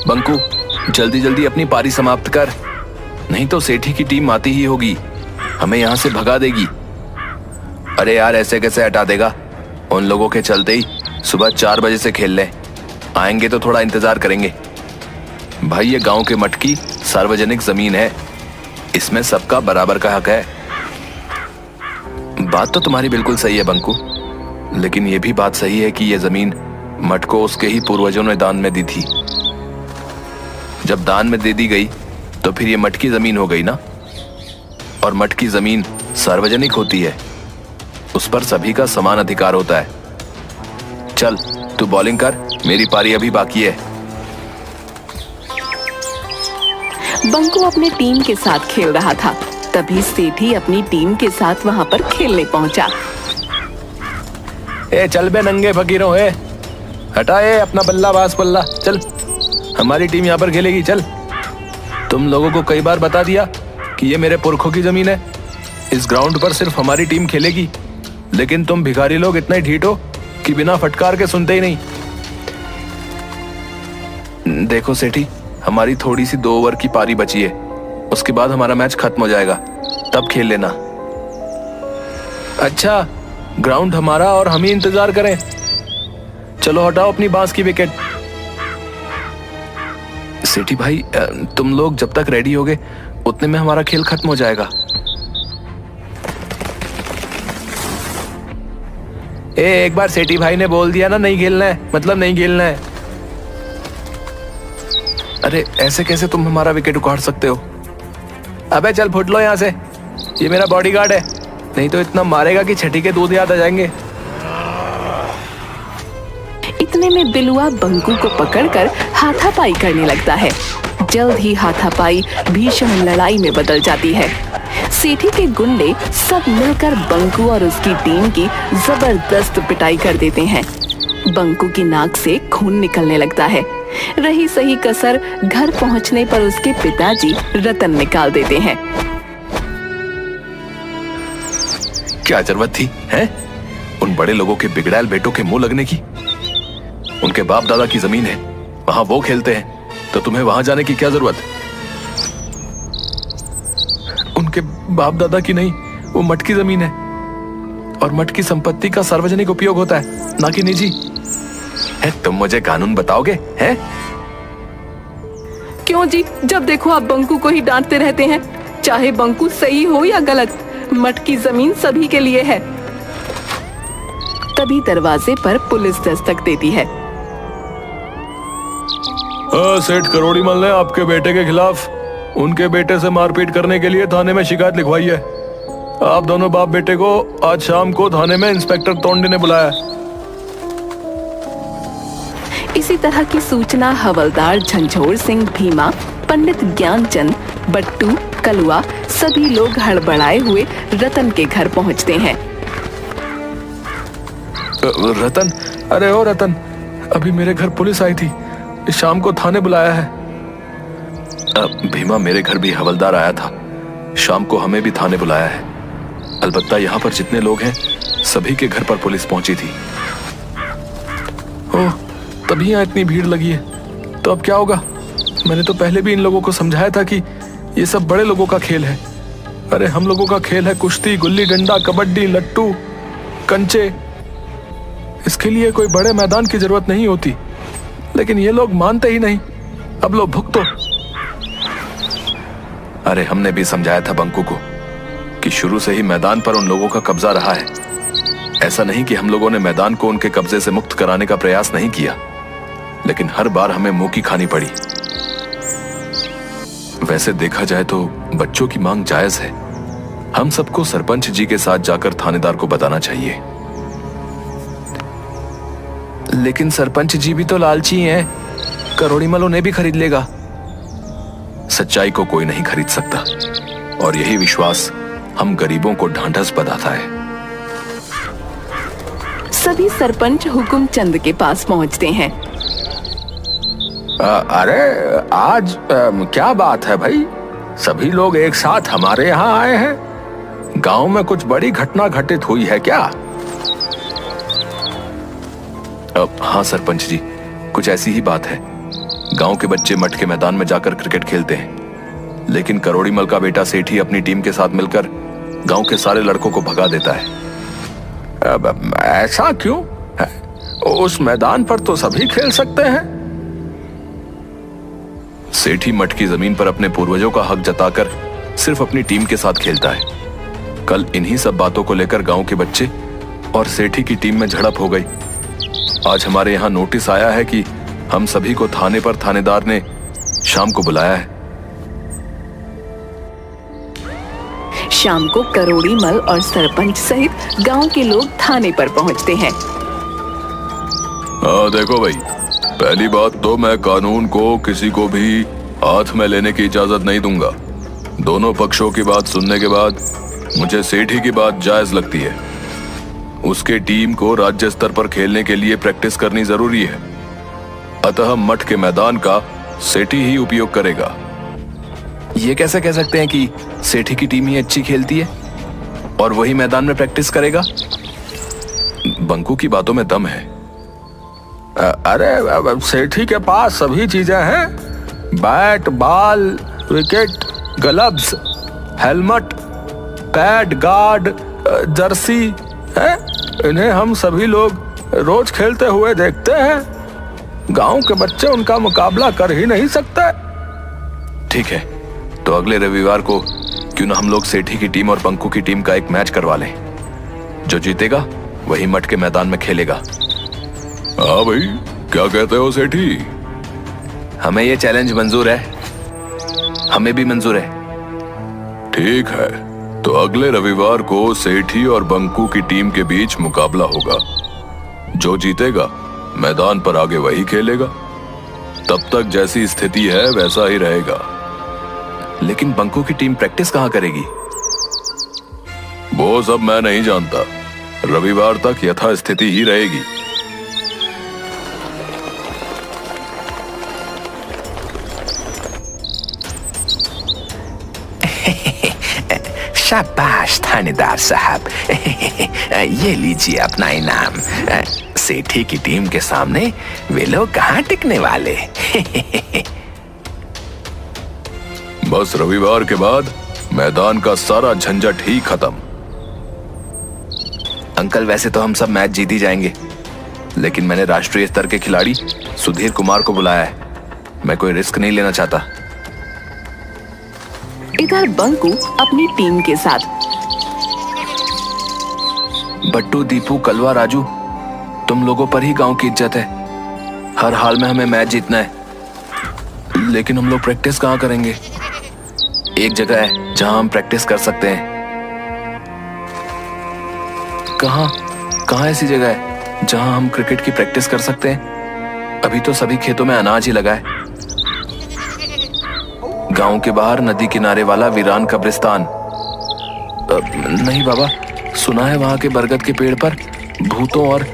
बंकू, जल्दी जल्दी अपनी पारी समाप्त कर, नहीं तो सेठी की टीम आती ही होगी, हमें यहाँ से भगा देगी। अरे यार, ऐसे कैसे हटा देगा? उन लोगों के चलते ही सुबह 4 बजे से खेल लें, आएंगे तो थोड़ा इंतजार करेंगे। भाई, ये गांव के मठ की सार्वजनिक जमीन है, इसमें सबका बराबर का हक है। बात तो तुम्हारी बिल्कुल सही है बंकू, लेकिन ये भी बात सही है कि ये जमीन मठ को उसके ही पूर्वजों ने दान में दी थी। जब दान में दे दी गई तो फिर ये मठ की जमीन हो गई ना, और मठ की जमीन सार्वजनिक होती है, उस पर सभी का समान अधिकार होता है। चल तू बॉलिंग कर, मेरी पारी अभी बाकी है। बंकू अपने टीम के साथ खेल रहा था, तभी सेठी अपनी टीम के साथ वहां पर खेलने पहुंचा। ए चल बे नंगे फकीरों, हटाए अपना बल्ला बास पल्ला, चल हमारी टीम यहाँ पर खेलेगी। चल, तुम लोगों को कई बार बता दिया कि ये मेरे पुरखों की जमीन है, इस ग्राउंड पर सिर्फ हमारी टीम खेलेगी, लेकिन तुम भिखारी लोग इतने ढीठ हो कि बिना फटकार के सुनते ही नहीं। देखो सेठी, हमारी थोड़ी सी 2 ओवर की पारी बची है, उसके बाद हमारा मैच खत्म हो जाएगा, तब खेल लेना। अच्छा, ग्राउंड हमारा और हम ही इंतजार करें? चलो हटाओ अपनी बांस की विकेट। सेठी भाई, तुम लोग जब तक रेडी होगे उतने में हमारा खेल खत्म हो जाएगा। एक बार सेठी भाई ने बोल दिया ना नहीं खेलना है, मतलब नहीं खेलना है। अरे ऐसे कैसे तुम हमारा विकेट उखाड़ सकते हो? अबे चल फुट लो यहाँ से, ये मेरा बॉडीगार्ड है, नहीं तो इतना मारेगा कि छठी के दूध याद आ जाएंगे। इतने में बिलुआ बंकू को पकड़कर हाथापाई करने लगता है। जल्द ही हाथापाई भीषण लड़ाई में बदल जाती है। सेठी के गुंडे सब मिलकर बंकू और उसकी टीम की जबरदस्त पिटाई कर देते हैं। बंकू की नाक से खून निकलने लगता है। रही सही कसर घर पहुंचने पर उसके पिताजी रतन निकाल देते हैं। क्या जरूरत थी हैं? उन बड़े लोगों के बिगड़ैल बेटों के मुंह लगने की? उनके बाप दादा की जमीन है, वहां वो खेलते हैं, तो तुम्हें वहां जाने की क्या जरूरत? उनके बाप दादा की नहीं, वो मठ की जमीन है, और मठ की संपत्ति का सार्वजनिक उपयोग होता है, ना कि निजी। तुम मुझे कानून बताओगे हैं? क्यों जी, जब देखो आप बंकू को ही डांटते रहते हैं। चाहे बंकू सही हो या गलत, मठ की जमीन सभी के लिए है। तभी दरवाजे पर पुलिस दस्तक देती है। सेठ करोड़ीमल ने आपके बेटे के खिलाफ उनके बेटे से मारपीट करने के लिए थाने में शिकायत लिखवाई है। आप दोनों बाप बेटे को आज शाम को थाने में इंस्पेक्टर तोंडे ने बुलाया। इसी तरह की सूचना हवलदार झंझोर सिंह, भीमा, पंडित ज्ञानचंद, बट्टू, कलुआ सभी लोग हड़बड़ाए हुए रतन के घर पहुंचते हैं। रतन, अरे ओ रतन, अभी मेरे घर पुलिस आई थी, शाम को थाने बुलाया है। भीमा, मेरे घर भी हवलदार आया था, शाम को हमें भी थाने बुलाया है। अलबत्ता यहाँ पर जितने लोग हैं सभी के घर पर पुलिस पहुंची थी। ओह, तभी यहाँ इतनी भीड़ लगी है, तो अब क्या होगा? मैंने तो पहले भी इन लोगों को समझाया था कि ये सब बड़े लोगों का खेल है। अरे हम लोगों का खेल है कुश्ती, गुल्ली डंडा, कबड्डी, लट्टू, कंचे। इसके लिए कोई बड़े मैदान की जरूरत नहीं होती, लेकिन ये लोग मानते ही नहीं। अब लो भुगतो। अरे हमने भी समझाया था बंकू को कि शुरू से ही मैदान पर उन लोगों का कब्जा रहा है। ऐसा नहीं कि हम लोगों ने मैदान को उनके कब्जे से मुक्त कराने का प्रयास नहीं किया, लेकिन हर बार हमें मुंह की खानी पड़ी। वैसे देखा जाए तो बच्चों की मांग जायज है। हम सबको सरपंच जी के साथ जाकर थानेदार को बताना चाहिए। लेकिन सरपंच जी भी तो लालची हैं, करोड़ीमल उन्हें भी खरीद लेगा। सच्चाई को कोई नहीं खरीद सकता, और यही विश्वास हम गरीबों को ढांढस बंधाता है। सभी सरपंच हुकुमचंद के पास पहुंचते हैं। अरे आज क्या बात है भाई, सभी लोग एक साथ हमारे यहाँ आए हैं। गांव में कुछ बड़ी घटना घटित हुई है क्या? हाँ सरपंच जी, कुछ ऐसी ही बात है। गांव के बच्चे मठ के मैदान में जाकर क्रिकेट खेलते हैं, लेकिन करोड़ीमल का बेटा सेठी अपनी टीम के साथ मिलकर गांव के सारे लड़कों को भगा देता है। अब ऐसा क्यों? उस मैदान पर तो सभी खेल सकते हैं। सेठी मठ की जमीन पर अपने पूर्वजों का हक जताकर सिर्फ अपनी टीम के साथ खेलता है। कल इन्हीं सब बातों को लेकर गांव के बच्चे और सेठी की टीम में झड़प हो गई। आज हमारे यहाँ नोटिस आया है कि हम सभी को थाने पर थानेदार ने शाम को बुलाया है। शाम को करोड़ीमल और सरपंच सहित गांव के लोग थाने पर पहुंचते हैं। देखो भाई, पहली बात तो मैं कानून को किसी को भी हाथ में लेने की इजाजत नहीं दूंगा। दोनों पक्षों की बात सुनने के बाद मुझे सेठी की बात जायज लगती है। उसके टीम को राज्य स्तर पर खेलने के लिए प्रैक्टिस करनी जरूरी है, अतः मठ के मैदान का सेठी ही उपयोग करेगा। ये कैसे कह सकते हैं कि सेठी की टीम ही अच्छी खेलती है और वही मैदान में प्रैक्टिस करेगा? बंकू की बातों में दम है। अरे सेठी के पास सभी चीजें हैं, bat, ball, wicket, gloves, helmet, pad, guard, Jersey है। इन्हें हम सभी लोग रोज खेलते हुए देखते हैं। गांव के बच्चे उनका मुकाबला कर ही नहीं सकते। ठीक है, तो अगले रविवार को क्यों ना हम लोग सेठी की टीम और बंकू की टीम का एक मैच करवा लें। जो जीतेगा वही मठ के मैदान में खेलेगा। हाँ भाई, क्या कहते हो सेठी? हमें ये चैलेंज मंजूर है। हमें भी मंजूर है। ठीक है, तो अगले रविवार को सेठी और बंकू की टीम के बीच मुकाबला होगा। जो जीतेगा मैदान पर आगे वही खेलेगा। तब तक जैसी स्थिति है वैसा ही रहेगा। लेकिन बंकू की टीम प्रैक्टिस कहां करेगी? वो सब मैं नहीं जानता। रविवार तक यथास्थिति ही रहेगी। शाबाश थानेदार साहब, ये लीजिए अपना इनाम। सेठी की टीम के सामने वे लोग कहाँ टिकने वाले। बस रविवार के बाद मैदान का सारा झंझट ही खत्म। अंकल, वैसे तो हम सब मैच जीत ही जाएंगे, लेकिन मैंने राष्ट्रीय स्तर के खिलाड़ी सुधीर कुमार को बुलाया है। मैं कोई रिस्क नहीं लेना चाहता। इधर बंकू अपनी टीम के साथ। बट्टू, दीपू, कलवा, राजू, तुम लोगों पर ही गांव की इज्जत है। हर हाल में हमें मैच जीतना है, लेकिन हम लोग प्रैक्टिस कहाँ करेंगे? एक जगह है जहां हम प्रैक्टिस कर सकते हैं। कहाँ ऐसी जगह है जहां हम क्रिकेट की प्रैक्टिस कर सकते हैं? अभी तो सभी खेतों में अनाज ही लगा है। गांव के बाहर नदी किनारे वाला वीरान कब्रिस्तान। नहीं बाबा, सुना है वहां के बरगद के पेड़ पर भूतों और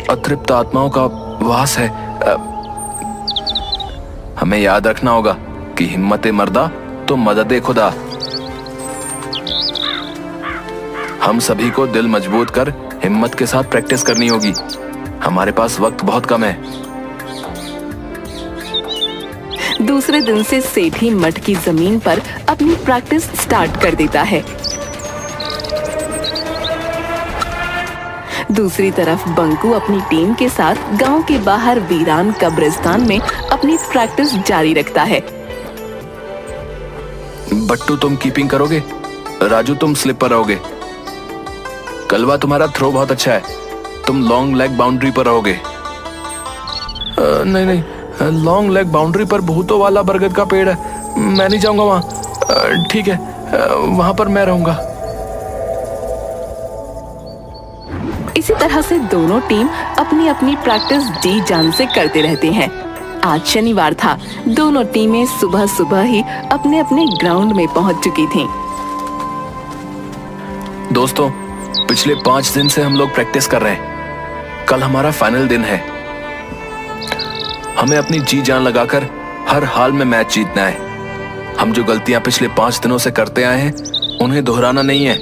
अतृप्त आत्माओं का वास है। हमें याद रखना होगा कि हिम्मत मर्दा तो मदद खुदा। हम सभी को दिल मजबूत कर हिम्मत के साथ प्रैक्टिस करनी होगी। हमारे पास वक्त बहुत कम है। दूसरे दिन से सेठी मठ की जमीन पर अपनी प्रैक्टिस स्टार्ट कर देता है। दूसरी तरफ बंकू अपनी टीम के साथ गांव के बाहर वीरान कब्रिस्तान में अपनी प्रैक्टिस जारी रखता है। बट्टू, तुम कीपिंग करोगे। राजू, तुम स्लिप पर रहोगे। कलवा, तुम्हारा थ्रो बहुत अच्छा है, तुम लॉन्ग लेग बाउंड्री पर रहोगे। नहीं, लॉन्ग लेग बाउंड्री पर भूतों वाला बरगद का पेड़ है, मैं नहीं जाऊंगा वहां। ठीक है, वहां पर मैं रहूंगा। इसी तरह से दोनों टीम अपनी अपनी प्रैक्टिस जी जान से करते रहते हैं। आज शनिवार था। दोनों टीमें सुबह सुबह ही अपने अपने ग्राउंड में पहुंच चुकी थीं। दोस्तों, पिछले 5 दिन से हम लोग प्रैक्टिस कर रहे हैं। कल हमारा फाइनल दिन है। हमें अपनी जी जान लगाकर हर हाल में मैच जीतना है। हम जो गलतियां पिछले 5 दिनों से करते आए हैं उन्हें दोहराना नहीं है।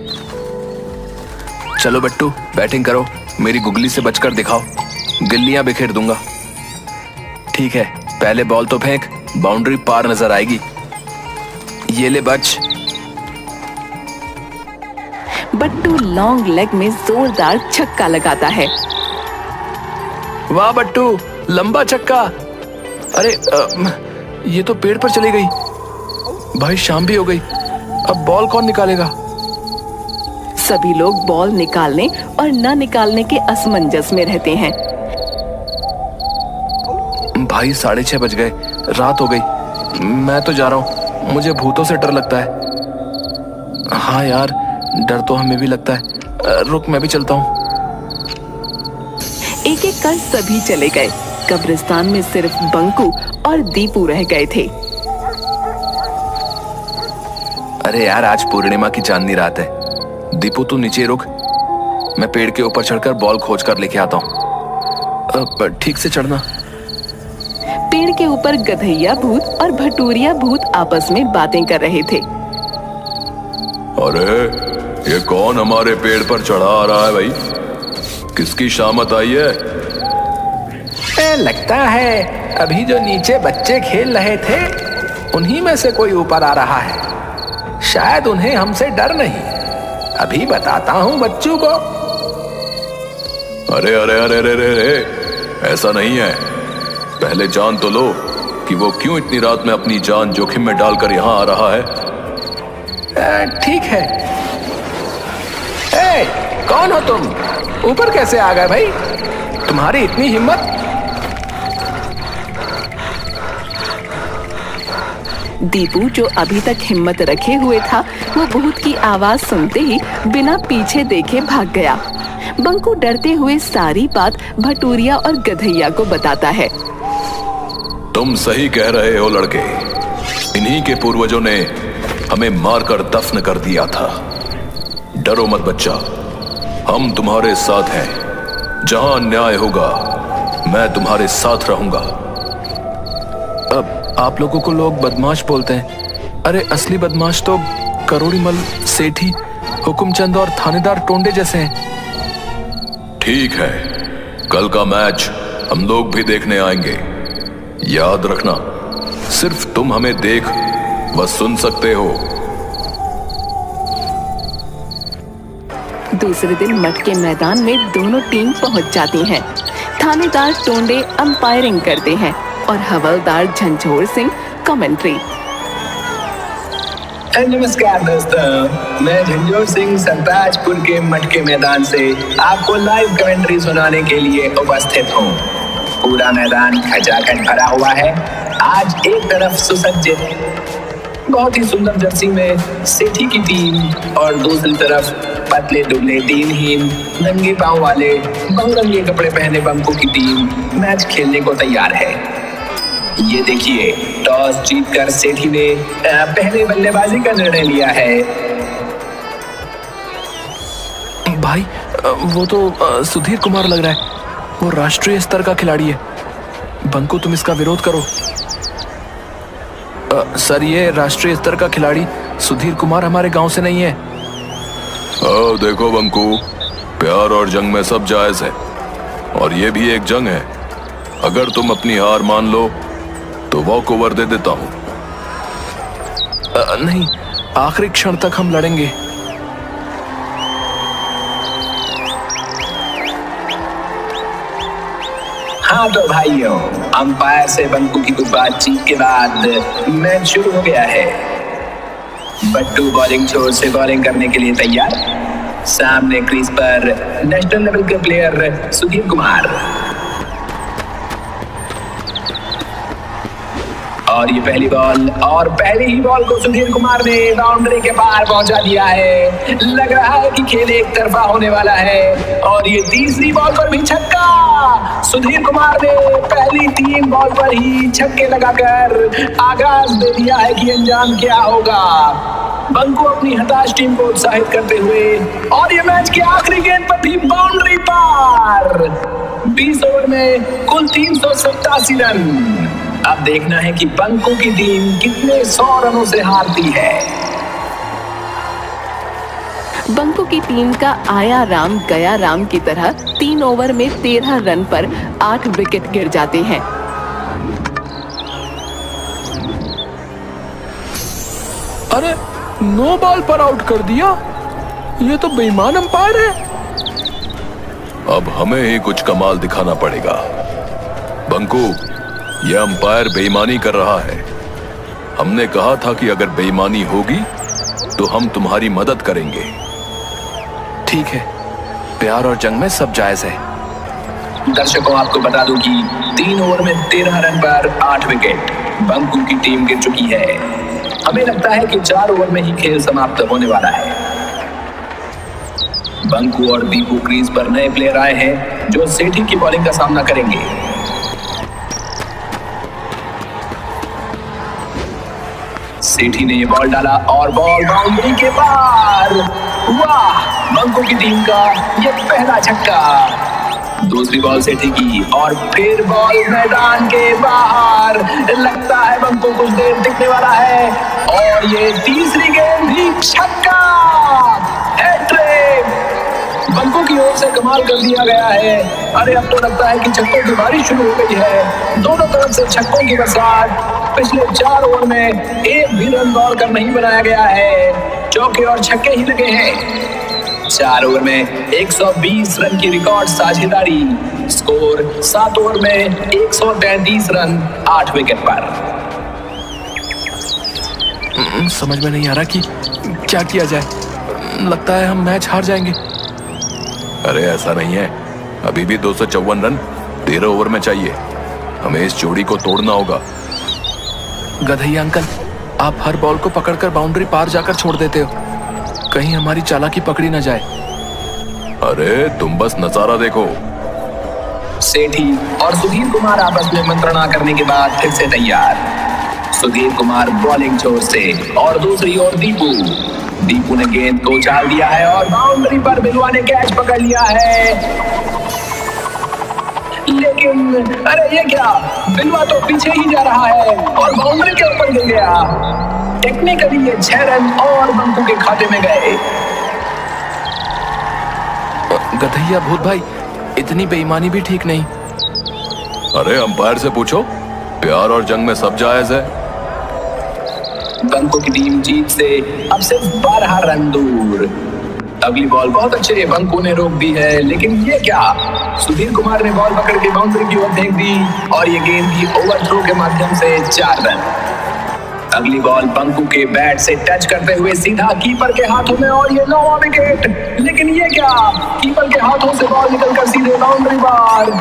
चलो बट्टू, बैटिंग करो। मेरी गुगली से बचकर दिखाओ, गिल्लियां बिखेर दूंगा। ठीक है, पहले बॉल तो फेंक, बाउंड्री पार नजर आएगी। ये ले बच। बट्टू लॉन्ग लेग में जोरदार छक्का लगाता है। वाह बट्टू, लंबा छक्का। अरे ये तो पेड़ पर चली गई। भाई शाम भी हो गई, अब बॉल कौन निकालेगा? सभी लोग बॉल निकालने और न निकालने के असमंजस में रहते हैं। भाई 6:30 बज गए, रात हो गई। मैं तो जा रहा हूँ, मुझे भूतों से डर लगता है। हाँ यार, डर तो हमें भी लगता है। रुक, मैं भी चलता हूँ। एक एक कर सभी चले गए। कब्रिस्तान में सिर्फ बंकू और दीपू रह गए थे। अरे यार, आज पूर्णिमा की चांदनी रात है। दीपू तू नीचे रुक, मैं पेड़ के ऊपर चढ़कर बॉल खोज कर लेके आता हूँ। ठीक से चढ़ना। पेड़ के ऊपर गधैया भूत और भटूरिया भूत आपस में बातें कर रहे थे। अरे ये कौन हमारे पेड़ पर चढ़ा आ रहा है भाई? किसकी शामत आई है? लगता है अभी जो नीचे बच्चे खेल रहे थे उन्हीं में से कोई ऊपर आ रहा है। शायद उन्हें हमसे डर नहीं। अभी बताता हूँ बच्चों को। अरे अरे अरे अरे अरे अरे, ऐसा नहीं है। पहले जान तो लो कि वो क्यों इतनी रात में अपनी जान जोखिम में डालकर यहाँ आ रहा है। ठीक है। ए, कौन हो तुम? ऊपर कैसे आ गए भाई? तुम्हारी इतनी हिम्मत? दीपू, जो अभी तक हिम्मत रखे हुए था, वो भूत की आवाज सुनते ही बिना पीछे देखे भाग गया। बंकू डरते हुए सारी बात भटूरिया और गधैया को बताता है। तुम सही कह रहे हो लड़के, इन्हीं के पूर्वजों ने हमें मारकर दफन कर दिया था। डरो मत बच्चा, हम तुम्हारे साथ हैं। जहां अन्याय होगा मैं तुम्हारे साथ रहूंगा। अब आप लोगों को लोग बदमाश बोलते हैं। अरे असली बदमाश तो करोड़ीमल, सेठी, हुकुमचंद और थानेदार टोंडे जैसे हैं। ठीक है, कल का मैच हम लोग भी देखने आएंगे। याद रखना, सिर्फ तुम हमें देख व सुन सकते हो। दूसरे दिन मठ के मैदान में दोनों टीम पहुंच जाती हैं। थानेदार टोंडे अंपायरिंग करते हैं और हवलदार झंझोर सिंह कमेंट्री। नमस्कार दोस्तों, मैं झंझोर सिंह सरताजपुर के मठ के मैदान से आपको लाइव कमेंट्री सुनाने के लिए उपस्थित हूँ। पूरा मैदान खचाखच भरा हुआ है। आज एक तरफ सुसज्जित बहुत ही सुंदर जर्सी में सेठी की टीम और दूसरी तरफ पतले दुबले दीनहीन नंगे पांव वाले बंगरंगे कपड़े पहने बंकू की टीम मैच खेलने को तैयार है। ये देखिए, टॉस जीतकर सेठी ने पहले बल्लेबाजी का निर्णय लिया है। भाई वो तो सुधीर कुमार लग रहा है। वो राष्ट्रीय स्तर का खिलाड़ी है। बंकू, तुम इसका विरोध करो। सर, ये राष्ट्रीय स्तर का खिलाड़ी सुधीर कुमार हमारे गांव से नहीं है। देखो बंकू, प्यार और जंग में सब जायज है, और ये भी एक जंग है। अगर तुम अपनी हार मान लो तो वॉक ओवर दे देता हूं। नहीं, आखिरी क्षण तक हम लड़ेंगे। हाँ तो भाइयों, अंपायर से बंकू की कुछ बातचीत के बाद मैच शुरू हो गया है। बट्टू बॉलिंग छोर से बॉलिंग करने के लिए तैयार। सामने क्रीज पर नेशनल लेवल के प्लेयर सुधीर कुमार, और ये पहली बॉल, और पहली ही बॉल को सुधीर कुमार ने बाउंड्री के पार पहुंचा दिया है। लग रहा है कि खेल एक तरफा होने वाला है। और ये तीसरी बॉल पर भी छक्का। सुधीर कुमार ने पहली 3 बॉल पर ही छक्के लगाकर आगाज दे दिया है कि अंजाम क्या होगा। बंकू अपनी हताश टीम को उत्साहित करते हुए, और ये मैच के आखिरी गेंद पर भी बाउंड्री पार। 20 ओवर में कुल 387 रन। अब देखना है कि बंकू की टीम कितने 100 रनों से हारती है। बंकू की टीम का आया राम गया राम की तरह 3 ओवर में 13 रन पर 8 विकेट गिर जाते हैं। अरे, नो बॉल पर आउट कर दिया। ये तो बेईमान अंपायर है। अब हमें ही कुछ कमाल दिखाना पड़ेगा। बंकू, यह अंपायर बेईमानी कर रहा है। हमने कहा था कि अगर बेईमानी होगी तो हम तुम्हारी मदद करेंगे। ठीक है, प्यार और जंग में सब जायज है। दर्शकों, आपको बता दूं कि 3 ओवर में 13 रन पर 8 विकेट बंकू की टीम गिर चुकी है। हमें लगता है कि 4 ओवर में ही खेल समाप्त होने वाला है। बंकू और दीपू क्रीज पर नए प्लेयर आए हैं जो सेठी की बॉलिंग का सामना करेंगे। सेठी ने ये बॉल डाला और बॉल बाउंड्री के पार। वाह, बंकू की टीम का ये पहला छक्का। दूसरी बॉल सेठी की और फिर बॉल मैदान के बाहर। लगता है बंकू कुछ देर टिकने वाला है और ये तीसरी गेंद भी छक्का। हैट्रिक बंकू की ओर से कमाल कर दिया गया है। अरे, अब तो लगता है कि छक्कों की बारिश शुरू हो गई है। दोनों तरफ से छक्कों की बरसात। पिछले 4 ओवर में एक भी रन दौड़कर नहीं बनाया गया है। चौके और छक्के ही लगे हैं। 4 ओवर में 120 रन की रिकॉर्ड साझेदारी। स्कोर 7 ओवर में 133 रन 8 विकेट पर। समझ में नहीं आ रहा कि क्या किया जाए। लगता है हम मैच हार जाएंगे। अरे ऐसा नहीं है, अभी भी 254 रन 13 ओवर में चाहिए। हमें इस जोड़ी को तोड़ना होगा। गधैया अंकल, आप हर बॉल को पकड़कर बाउंड्री पार जाकर छोड़ देते हो। कहीं हमारी चालाकी पकड़ी ना जाए। अरे तुम बस नजारा देखो। सेठी और सुधीर कुमार आपस में मंत्रणा करने के बाद फिर से तैयार। सुधीर कुमार बॉलिंग छोर से और दूसरी ओर दीपू ने गेंद को उछाल दिया है और बाउंड्री पर बिलवा ने कैच पकड़ लिया है। लेकिन अरे ये क्या, बिलवा तो पीछे ही जा रहा है और बाउंड्री के ऊपर गिर गया। टेक्निकली ये 6 रन और बंकू के खाते में गए। गधैया भूत भाई, इतनी बेईमानी भी ठीक नहीं। अरे अंपायर से पूछो, प्यार और जंग में सब जायज है। बंकू की टीम जीत से अब सिर्फ 12 रन दूर। अगली बॉल बहुत अच्छे बंकू ने रोक दी है, लेकिन ये क्या, सुधीर कुमार ने बॉल पकड़ के बाउंड्री की ओर फेंक दी और ये गेंद भी ओवरथ्रो के माध्यम से 4 रन। अगली बॉल बंकू के बैट से टच करते हुए सीधा कीपर के हाथों में और ये 9वां विकेट। लेकिन ये क्या, कीपर के हाथों से बॉल निकलकर सीधे बाउंड्री पार।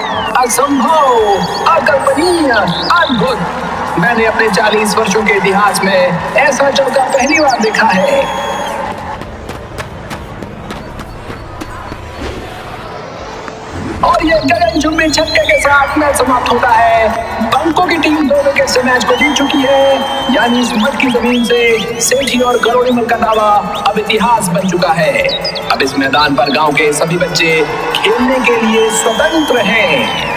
असंभव, अकल्पनीय, अद्भुत। मैंने अपने 40 वर्षों के इतिहास में ऐसा चौका पहली बार देखा है। और ये गगनचुंबी छक्के के साथ मैच समाप्त होता है। बंकू की टीम 2 विकेट से मैच को जीत चुकी है। यानी इस मट की जमीन से सेठी और करोड़ीमल का दावा अब इतिहास बन चुका है। अब इस मैदान पर गांव के सभी बच्चे खेलने के लिए स्वतंत्र हैं।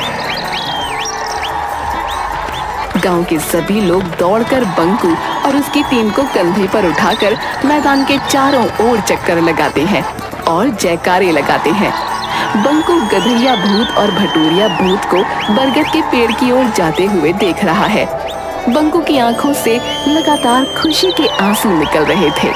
गांव के सभी लोग दौड़कर बंकू और उसकी टीम को कंधे पर उठाकर मैदान के चारों ओर चक्कर लगाते हैं और जयकारे लगाते हैं। बंकू गधैया भूत और भटूरिया भूत को बरगद के पेड़ की ओर जाते हुए देख रहा है। बंकू की आंखों से लगातार खुशी के आंसू निकल रहे थे।